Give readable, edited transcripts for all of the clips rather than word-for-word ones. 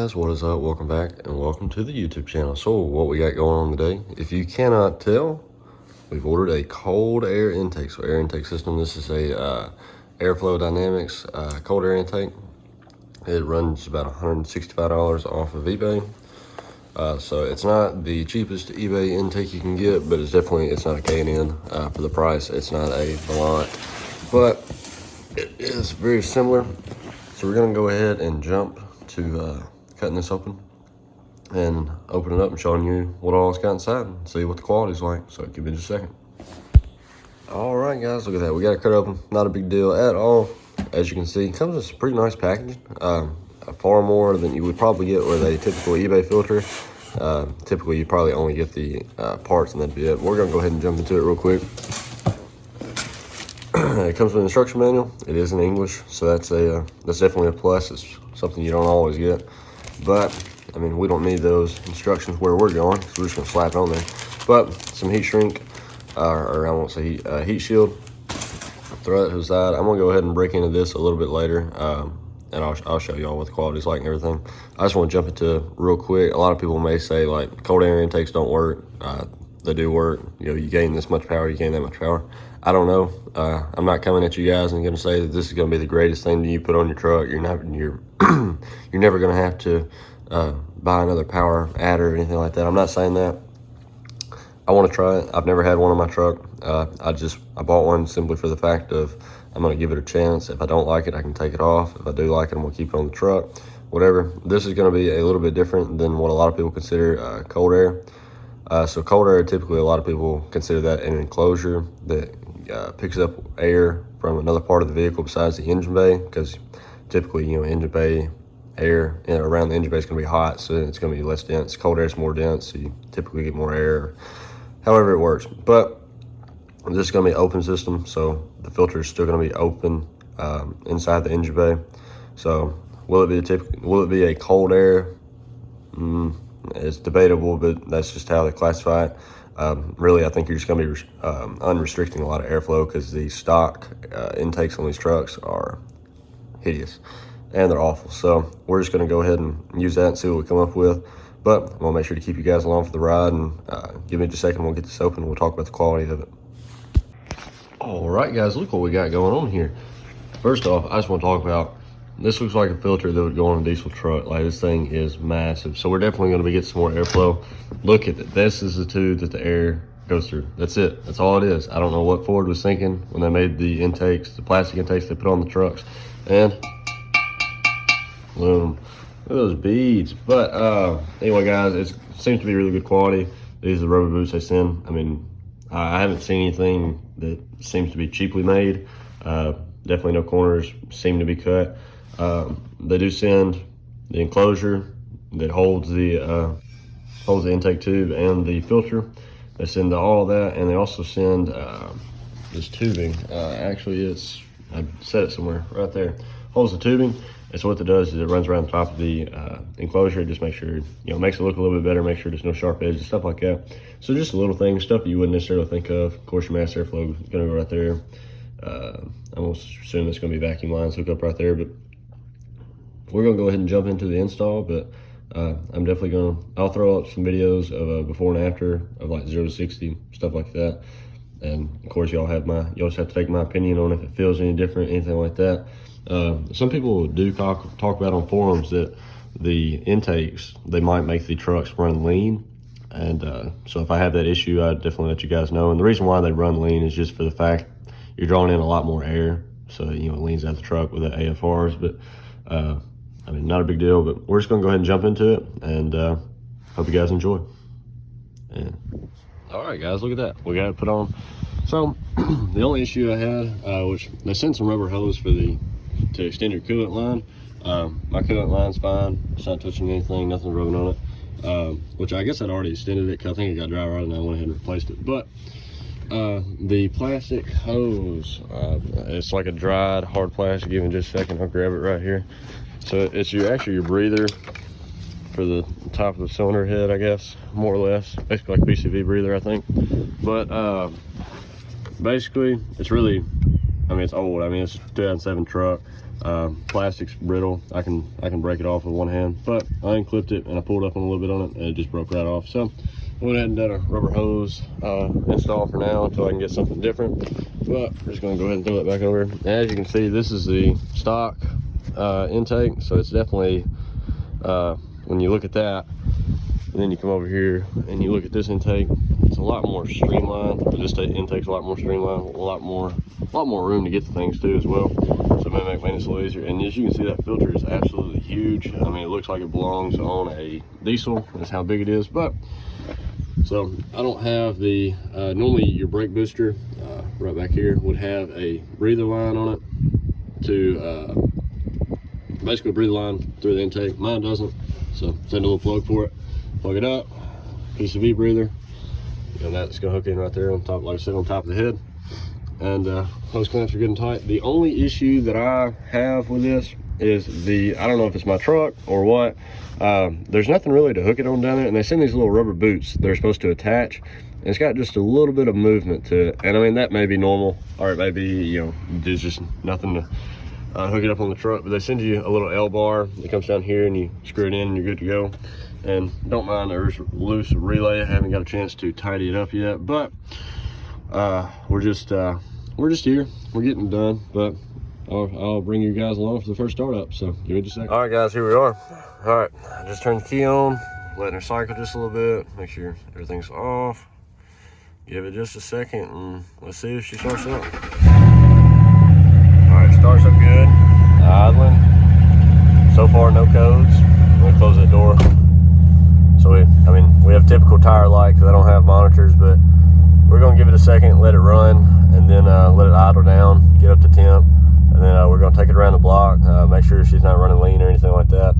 guys, what is up? Welcome back and welcome to the YouTube channel. So what we got going on today, if you cannot tell, we've ordered a cold air intake. So air intake system, this is a Airflow Dynamics cold air intake. It runs about $165 off of eBay. So it's not the cheapest eBay intake you can get, but it's not a K&N for the price. It's not a Blunt, but it is very similar. So we're gonna go ahead and jump to cutting this open and opening it up and showing you what all it's got inside and see what the quality's like. So give me just a second. All right, guys, look at that. We got it cut open. Not a big deal at all. As you can see, it comes with some pretty nice packaging. Far more than you would probably get with a typical eBay filter. Typically, you probably only get the parts and that'd be it. We're gonna go ahead and jump into it real quick. It comes with an instruction manual. It is in English, so that's definitely a plus. It's something you don't always get, but I mean, we don't need those instructions where we're going, so we're just gonna slap it on there. But some heat shrink, or I won't say heat shield. Throw that to the side. I'm gonna go ahead and break into this a little bit later, and I'll show y'all what the quality's like and everything. I just want to jump into real quick. A lot of people may say like cold air intakes don't work. They do work. You know, you gain this much power, you gain that much power. I don't know. I'm not coming at you guys and going to say that this is going to be the greatest thing that you put on your truck. You're never going to have to buy another power adder or anything like that. I'm not saying that. I want to try it. I've never had one on my truck. I bought one simply for the fact of I'm going to give it a chance. If I don't like it, I can take it off. If I do like it, I'm going to keep it on the truck. Whatever. This is going to be a little bit different than what a lot of people consider cold air. So cold air, typically a lot of people consider that an enclosure that picks up air from another part of the vehicle besides the engine bay, because typically, you know, engine bay air around the engine bay is going to be hot, so it's going to be less dense. Cold air is more dense, so you typically get more air, however it works. But this is going to be an open system, so the filter is still going to be open inside the engine bay. So will it be a cold air? It's debatable, but that's just how they classify it. Really, I think you're just going to be unrestricting a lot of airflow, because the stock intakes on these trucks are hideous and they're awful. So we're just going to go ahead and use that and see what we come up with. But I'm going to make sure to keep you guys along for the ride, and give me just a second. We'll get this open and we'll talk about the quality of it. All right, guys, look what we got going on here. First off, I just want to talk about, this looks like a filter that would go on a diesel truck. Like, this thing is massive. So we're definitely going to be getting some more airflow. Look at it. This is the tube that the air goes through. That's it. That's all it is. I don't know what Ford was thinking when they made the intakes, the plastic intakes they put on the trucks. And boom. Look at those beads. But anyway, guys, it seems to be really good quality. These are the rubber boots they send. I mean, I haven't seen anything that seems to be cheaply made. Definitely no corners seem to be cut. They do send the enclosure that holds the intake tube and the filter. They send all that, and they also send this tubing. Actually, I set it somewhere right there. Holds the tubing. And so what it does is it runs around the top of the enclosure. It just makes sure, you know, makes it look a little bit better, make sure there's no sharp edges, stuff like that. So just a little thing, stuff that you wouldn't necessarily think of. Of course, your mass airflow is going to go right there. I almost assume it's going to be vacuum lines hooked up right there, but we're going to go ahead and jump into the install. But I'm definitely I'll throw up some videos of a before and after of like 0 to 60, stuff like that. And of course, y'all just have to take my opinion on if it feels any different, anything like that. Some people do talk about on forums that the intakes, they might make the trucks run lean. And so if I have that issue, I'd definitely let you guys know. And the reason why they run lean is just for the fact you're drawing in a lot more air. So, you know, it leans out the truck with the AFRs. But I mean, not a big deal, but we're just going to go ahead and jump into it, and hope you guys enjoy. And all right, guys, look at that. We got it put on. So the only issue I had, which they sent some rubber hose to extend your coolant line. My coolant line's fine. It's not touching anything, nothing rubbing on it, which I guess I'd already extended it because I think it got dry rotted and I went ahead and replaced it. But the plastic hose, it's like a dried hard plastic. Give me just a second, I'll grab it right here. So it's actually your breather for the top of the cylinder head, I guess, more or less. Basically like a PCV breather, I think. But basically, it's really, I mean, it's old. I mean, it's a 2007 truck. Plastic's brittle. I can break it off with one hand, but I unclipped it and I pulled up on a little bit on it and it just broke right off. So I went ahead and did a rubber hose install for now until I can get something different. But we're just gonna go ahead and throw that back over. And as you can see, this is the stock intake, so it's definitely when you look at that and then you come over here and you look at this intake, it's a lot more streamlined. This intake's a lot more streamlined, a lot more room to get the things too as well, so it may make maintenance a little easier. And as you can see, that filter is absolutely huge. I mean, it looks like it belongs on a diesel. That's how big it is. But so I don't have the normally your brake booster right back here would have a breather line on it to basically breather line through the intake. Mine doesn't, so send a little plug for it, plug it up, piece of V breather, and that's gonna hook in right there on top, like I said, on top of the head. And hose clamps are good and tight. The only issue that I have with this is I don't know if it's my truck or what, there's nothing really to hook it on down there, and they send these little rubber boots they're supposed to attach, and it's got just a little bit of movement to it. And I mean, that may be normal, or it may be, you know, there's just nothing to hook it up on the truck, but they send you a little L bar that comes down here and you screw it in and you're good to go. And don't mind there's loose relay. I haven't got a chance to tidy it up yet, but we're just here, we're getting done. But I'll bring you guys along for the first startup, so give me just a second. All right guys, here we are. All right, I just turned the key on, letting her cycle just a little bit, make sure everything's off. Give it just a second and let's see if she starts up. All right, starts up good, idling. So far, no codes. I'm gonna close that door. So we have typical tire light because I don't have monitors, but we're gonna give it a second, let it run, and then let it idle down, get up to temp, and then we're gonna take it around the block, make sure she's not running lean or anything like that,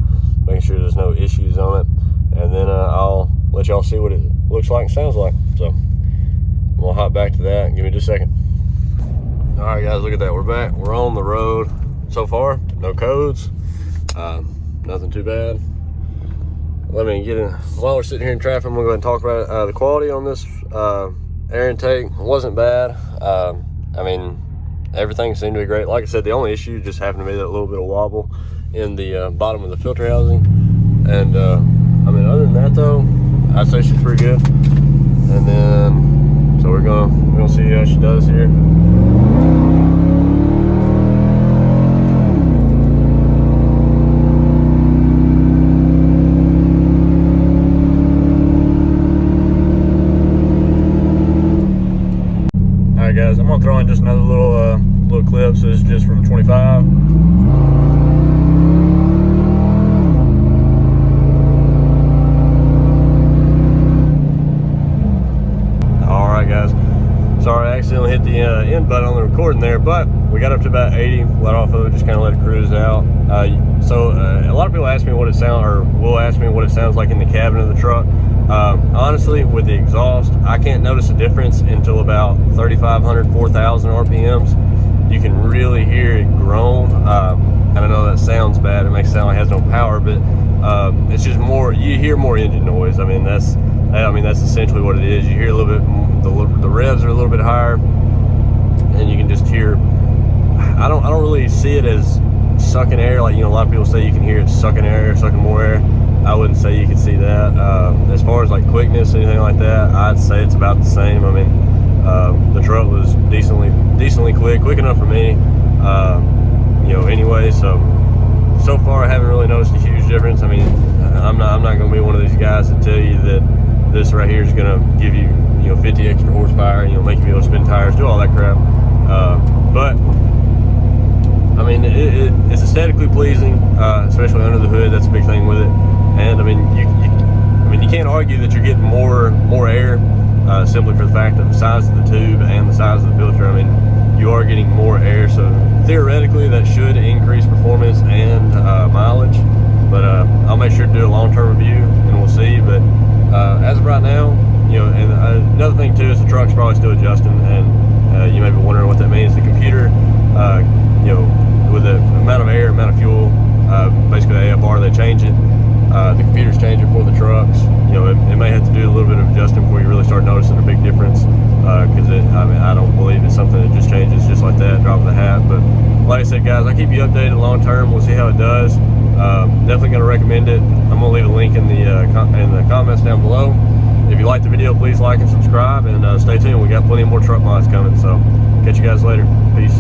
making sure there's no issues on it, and then I'll let y'all see what it looks like and sounds like. So I'm gonna hop back to that. Give me just a second. All right guys, look at that, we're back. We're on the road so far, no codes, nothing too bad. Let me get in. While we're sitting here in traffic, I'm gonna go ahead and talk about the quality on this air intake. It wasn't bad. I mean, everything seemed to be great. Like I said, the only issue just happened to be that little bit of wobble in the bottom of the filter housing. And I mean, other than that though, I'd say she's pretty good. And then, so we're gonna see how she does here. Guys, I'm gonna throw in just another little clip. So this is just from 25. All right, guys. Sorry, I accidentally hit the end button on the recording there, but we got up to about 80. Let off of it, just kind of let it cruise out. So a lot of people ask me what it sounds, or will ask me what it sounds like in the cabin of the truck. Honestly, with the exhaust, I can't notice a difference until about 3,500, 4,000 RPMs. You can really hear it groan. And I know that sounds bad. It makes it sound like it has no power, but it's just more. You hear more engine noise. I mean, that's essentially what it is. You hear a little bit. The revs are a little bit higher, and you can just hear. I don't really see it as sucking air. Like, you know, a lot of people say you can hear it sucking air, sucking more air. I wouldn't say you could see that. As far as like quickness, anything like that, I'd say it's about the same. I mean, the truck was decently quick enough for me. You know, anyway, so far I haven't really noticed a huge difference. I mean, I'm not going to be one of these guys that tell you that this right here is going to give you, 50 extra horsepower, make you be able to spin tires, do all that crap. But I mean, it's aesthetically pleasing, especially under the hood. That's a big thing with it. And I mean, you can't argue that you're getting more air simply for the fact of the size of the tube and the size of the filter. I mean, you are getting more air, so theoretically that should increase performance and mileage. But I'll make sure to do a long-term review, and we'll see. But as of right now, and another thing too is the truck's probably still adjusting, and you may be wondering what that means. The computer, with the amount of air, amount of fuel, basically the AFR, they change it. The computers change it for the trucks. It may have to do a little bit of adjusting before you really start noticing a big difference. Because I don't believe it's something that just changes just like that, drop of the hat. But like I said, guys, I'll keep you you updated long term. We'll see how it does. Definitely going to recommend it. I'm going to leave a link in the comments down below. If you like the video, please like and subscribe, and stay tuned. We got plenty more truck mods coming, so catch you guys later. Peace.